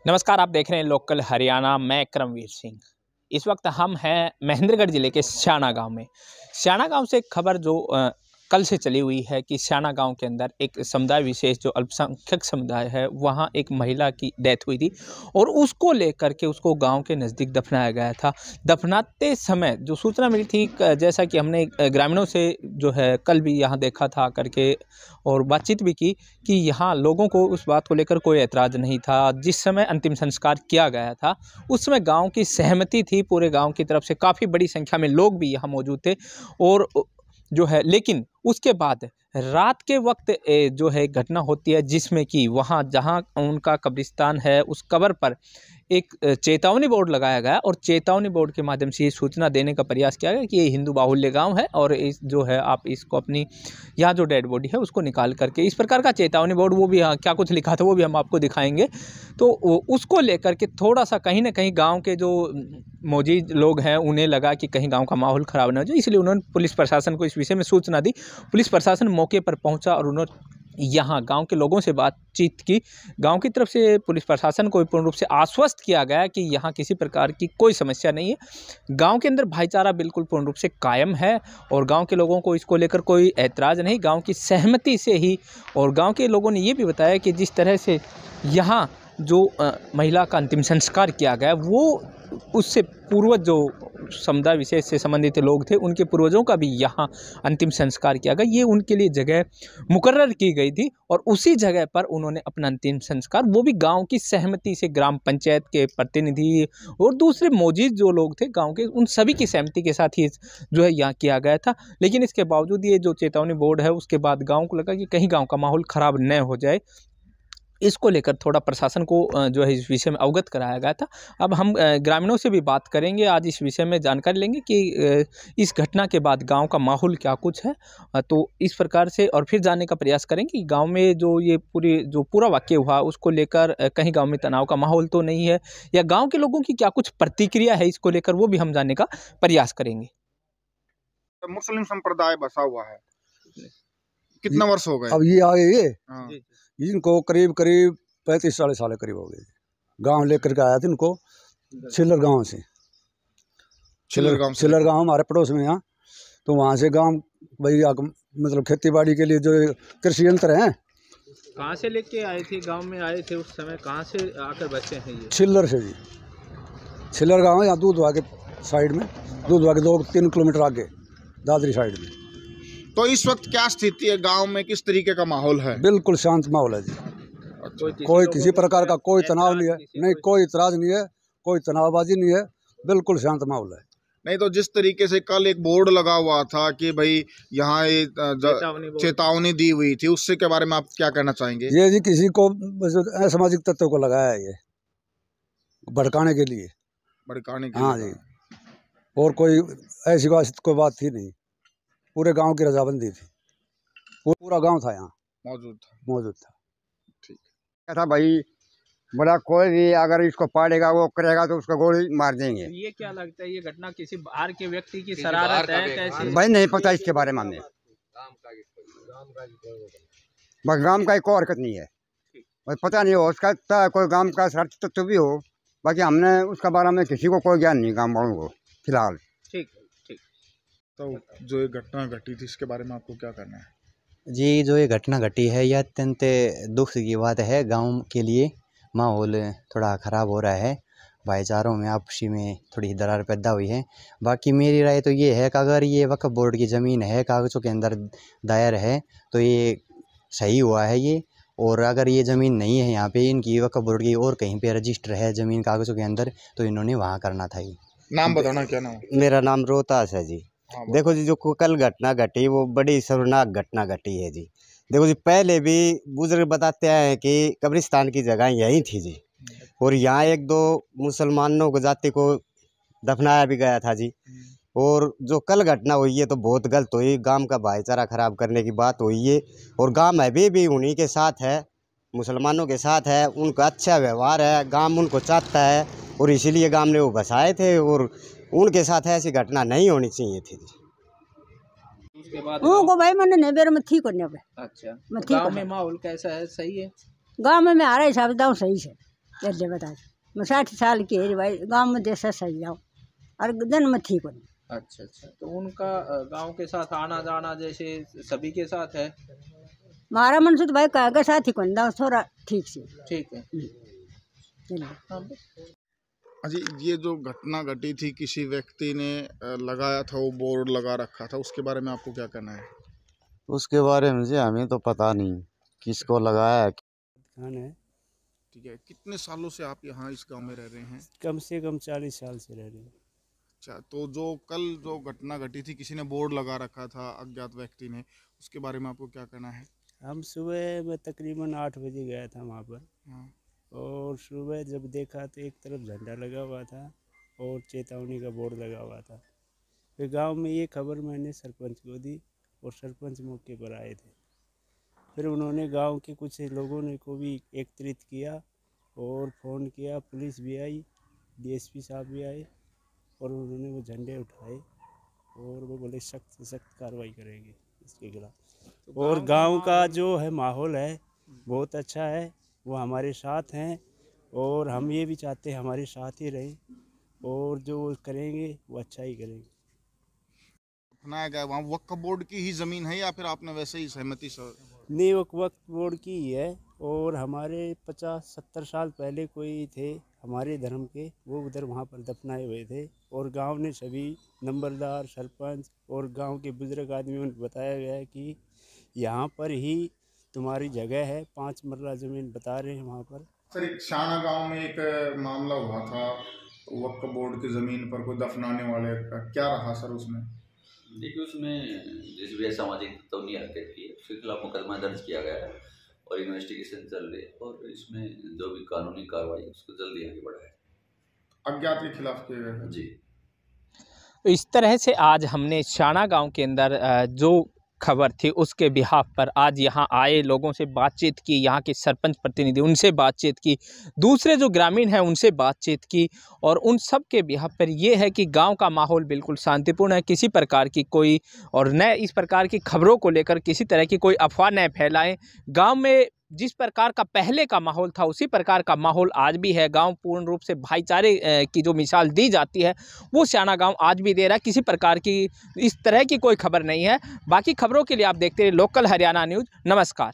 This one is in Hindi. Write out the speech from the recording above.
नमस्कार, आप देख रहे हैं लोकल हरियाणा। मैं करमवीर सिंह। इस वक्त हम हैं महेंद्रगढ़ ज़िले के स्याना गांव में। स्याना गांव से एक खबर जो कल से चली हुई है कि स्याना गांव के अंदर एक समुदाय विशेष जो अल्पसंख्यक समुदाय है, वहां एक महिला की डेथ हुई थी और उसको लेकर के उसको गांव के नज़दीक दफनाया गया था। दफनाते समय जो सूचना मिली थी, जैसा कि हमने ग्रामीणों से जो है कल भी यहाँ देखा था करके और बातचीत भी की कि यहाँ लोगों को उस बात को लेकर कोई ऐतराज़ नहीं था। जिस समय अंतिम संस्कार किया गया था, उस समय गाँव की सहमति थी, पूरे गाँव की तरफ से काफ़ी बड़ी संख्या में लोग भी यहाँ मौजूद थे और जो है, लेकिन उसके बाद रात के वक्त जो है घटना होती है, जिसमें कि वहाँ जहाँ उनका कब्रिस्तान है, उस कब्र पर एक चेतावनी बोर्ड लगाया गया और चेतावनी बोर्ड के माध्यम से ये सूचना देने का प्रयास किया गया कि ये हिंदू बाहुल्य गांव है और इस जो है आप इसको अपनी यहाँ जो डेड बॉडी है उसको निकाल करके, इस प्रकार का चेतावनी बोर्ड, वो भी क्या कुछ लिखा था वो भी हम आपको दिखाएंगे। तो उसको लेकर के थोड़ा सा कहीं ना कहीं गाँव के जो मौजूद लोग हैं उन्हें लगा कि कहीं गाँव का माहौल ख़राब ना हो जाए, इसलिए उन्होंने पुलिस प्रशासन को इस विषय में सूचना दी। पुलिस प्रशासन मौके पर पहुंचा और उन्होंने यहाँ गांव के लोगों से बातचीत की। गांव की तरफ से पुलिस प्रशासन को पूर्ण रूप से आश्वस्त किया गया कि यहाँ किसी प्रकार की कोई समस्या नहीं है। गांव के अंदर भाईचारा बिल्कुल पूर्ण रूप से कायम है और गांव के लोगों को इसको लेकर कोई ऐतराज़ नहीं, गांव की सहमति से ही। और गांव के लोगों ने ये भी बताया कि जिस तरह से यहाँ जो महिला का अंतिम संस्कार किया गया, वो उससे पूर्वज जो समुदाय विशेष से संबंधित लोग थे, उनके पूर्वजों का भी यहाँ अंतिम संस्कार किया गया। ये उनके लिए जगह मुकर्रर की गई थी और उसी जगह पर उन्होंने अपना अंतिम संस्कार, वो भी गांव की सहमति से, ग्राम पंचायत के प्रतिनिधि और दूसरे मौजूद जो लोग थे गांव के, उन सभी की सहमति के साथ ही जो है यहाँ किया गया था। लेकिन इसके बावजूद ये जो चेतावनी बोर्ड है, उसके बाद गाँव को लगा कि कहीं गाँव का माहौल ख़राब न हो जाए, इसको लेकर थोड़ा प्रशासन को जो है इस विषय में अवगत कराया गया था। अब हम ग्रामीणों से भी बात करेंगे, आज इस विषय में जानकारी लेंगे कि इस घटना के बाद गांव का माहौल क्या कुछ है। तो इस प्रकार से और फिर जानने का प्रयास करेंगे कि गांव में जो ये पूरा वाक़या हुआ, उसको लेकर कहीं गांव में तनाव का माहौल तो नहीं है, या गाँव के लोगों की क्या कुछ प्रतिक्रिया है इसको लेकर, वो भी हम जानने का प्रयास करेंगे। मुस्लिम संप्रदाय बसा हुआ है, कितना वर्ष हो गए? अब ये आए ये हाँ। इनको करीब 35-40 साल करीब हो गए। गांव लेकर के आया था इनको छिल्लर गांव से। छिल्लर गांव हमारे पड़ोस में यहाँ, तो वहाँ से गांव भाई मतलब खेती बाड़ी के लिए जो कृषि यंत्र हैं। कहाँ से लेके आए थे? गांव में आए थे उस समय, कहाँ से आकर बचे हैं ये? छिल्लर से जी। छिल्लर गांव है यहाँ दूधवा के साइड में, दूधवा के 2-3 किलोमीटर आगे दादरी साइड में। तो इस वक्त क्या स्थिति है गांव में, किस तरीके का माहौल है? बिल्कुल शांत माहौल है जी। कोई किसी प्रकार का कोई तनाव नहीं है, नहीं कोई इतराज नहीं है, कोई तनावबाजी नहीं है, बिल्कुल शांत माहौल है। नहीं तो जिस तरीके से कल एक बोर्ड लगा हुआ था कि भाई यहाँ चेतावनी दी हुई थी, उससे के बारे में आप क्या कहना चाहेंगे? ये जी किसी को असामाजिक तत्वों को लगाया है, ये भड़काने के लिए। हाँ जी, और कोई ऐसी कोई बात थी नहीं, पूरे गांव की रजाबंदी थी, पूरा गांव था यहाँ मौजूद था। ठीक था भाई, बोला कोई भी अगर इसको पाड़ेगा वो करेगा तो उसको गोली मार देंगे। ये क्या लगता है, ये घटना किसी बाहर के व्यक्ति की शरारत है कैसे? भाई नहीं पता इसके बारे में हमें, बस गांव का कोई हरकत नहीं है, बस पता नहीं हो उसका कोई गांव का शरारती तत्व भी हो, बाकी हमने उसका बारे में किसी को कोई ज्ञान नहीं गाँव वालों को फिलहाल। ठीक। तो जो ये घटना घटी थी इसके बारे में आपको क्या करना है? जी, जो ये घटना घटी है यह अत्यंत दुख की बात है। गांव के लिए माहौल थोड़ा ख़राब हो रहा है, भाईचारों में आपसी में थोड़ी दरार पैदा हुई है। बाकी मेरी राय तो ये है कि अगर ये वक्फ बोर्ड की ज़मीन है, कागज़ों के अंदर दायर है, तो ये सही हुआ है ये। और अगर ये ज़मीन नहीं है यहाँ पे, इनकी वक्फ बोर्ड की और कहीं पे रजिस्टर है ज़मीन कागज़ों के अंदर, तो इन्होंने वहाँ करना था। ये नाम बताना, क्या नाम? मेरा नाम रोहतास है जी। देखो जी, जो कल घटना घटी वो बड़ी शर्मनाक घटना घटी है जी। देखो जी, पहले भी बुजुर्ग बताते हैं कि कब्रिस्तान की जगह यही थी जी, और यहाँ 1-2 मुसलमानों को जाति को दफनाया भी गया था जी। और जो कल घटना हुई है तो बहुत गलत हुई, गांव का भाईचारा ख़राब करने की बात हुई है। और गांव अभी भी उन्हीं के साथ है, मुसलमानों के साथ है, उनका अच्छा व्यवहार है, गांव उनको चाहता है और इसीलिए गांव ने वो बसाए थे, और उनके साथ ऐसी घटना नहीं होनी चाहिए थी। उसके बाद उनको भाई मैंने नहीं बेर में ठीक करने पे। अच्छा, गांव में माहौल कैसा है? सही है? गांव में आ रहा हिसाब दाव सही से, जल्दी बता मैं 60 साल की है भाई गांव में जैसा सही जाओ और जन्म थी को अच्छा अच्छा, तो उनका गांव के साथ आना जाना जैसे सभी के साथ है? मारा मन से तो भाई कहेगा साथ ही कौन थोड़ा ठीक से ठीक है। अजी ये जो घटना घटी थी किसी व्यक्ति ने लगाया था, वो बोर्ड लगा रखा था, उसके बारे में आपको क्या कहना है? उसके बारे में जी हमें तो पता नहीं किसको लगाया है। ठीक है, कितने सालों से आप यहाँ इस गांव में रह रहे हैं? कम से कम 40 साल से रह रहे हैं। अच्छा, तो जो कल जो घटना घटी थी, किसी ने बोर्ड लगा रखा था अज्ञात व्यक्ति ने, उसके बारे में आपको क्या कहना है? हम सुबह में तकरीबन 8 बजे गया था वहाँ पर। हाँ। और सुबह जब देखा तो एक तरफ झंडा लगा हुआ था और चेतावनी का बोर्ड लगा हुआ था। फिर गांव में ये खबर मैंने सरपंच को दी और सरपंच मौके पर आए थे। फिर उन्होंने गांव के कुछ लोगों ने को भी एकत्रित किया और फ़ोन किया, पुलिस भी आई, डीएसपी साहब भी आए और उन्होंने वो झंडे उठाए और वो बोले सख्त से सख्त कार्रवाई करेंगे इसके खिलाफ। और गांव का जो है माहौल है बहुत अच्छा है, वो हमारे साथ हैं और हम ये भी चाहते हैं हमारे साथ ही रहें और जो करेंगे वो अच्छा ही करेंगे। अपनाया गया वहाँ वक्फ बोर्ड की ही ज़मीन है या फिर आपने वैसे ही सहमति से? नहीं, वो वक्फ बोर्ड की ही है और हमारे 50-70 साल पहले कोई थे हमारे धर्म के, वो उधर वहाँ पर दफनाए हुए थे और गांव ने सभी नंबरदार, सरपंच और गांव के बुजुर्ग आदमियों ने बताया गया है कि यहाँ पर ही तुम्हारी जगह है, 5 मरला ज़मीन बता रहे हैं वहाँ पर। सर, एक शाना गांव में एक मामला हुआ था वक्फ बोर्ड की ज़मीन पर कोई दफनाने वाले का, क्या रहा सर उसमें? देखिए, उसमें जिस भी असामाजिक तत्व हरकत की है उसके खिलाफ मुकदमा दर्ज किया गया है और इन्वेस्टिगेशन चल रही है और इसमें जो भी कानूनी कार्रवाई उसको जल्दी आगे बढ़ाए। अज्ञात के खिलाफ किया गया जी। इस तरह से आज हमने शाना गांव के अंदर जो खबर थी उसके बिहाफ पर आज यहाँ आए लोगों से बातचीत की, यहाँ के सरपंच प्रतिनिधि उनसे बातचीत की, दूसरे जो ग्रामीण हैं उनसे बातचीत की और उन सब के बिहाफ पर ये है कि गांव का माहौल बिल्कुल शांतिपूर्ण है। किसी प्रकार की कोई और न इस प्रकार की खबरों को लेकर किसी तरह की कोई अफवाह न फैलाएं। गांव में जिस प्रकार का पहले का माहौल था उसी प्रकार का माहौल आज भी है। गांव पूर्ण रूप से भाईचारे की जो मिसाल दी जाती है वो शाना गांव आज भी दे रहा है। किसी प्रकार की इस तरह की कोई खबर नहीं है। बाकी खबरों के लिए आप देखते रहिए लोकल हरियाणा न्यूज़। नमस्कार।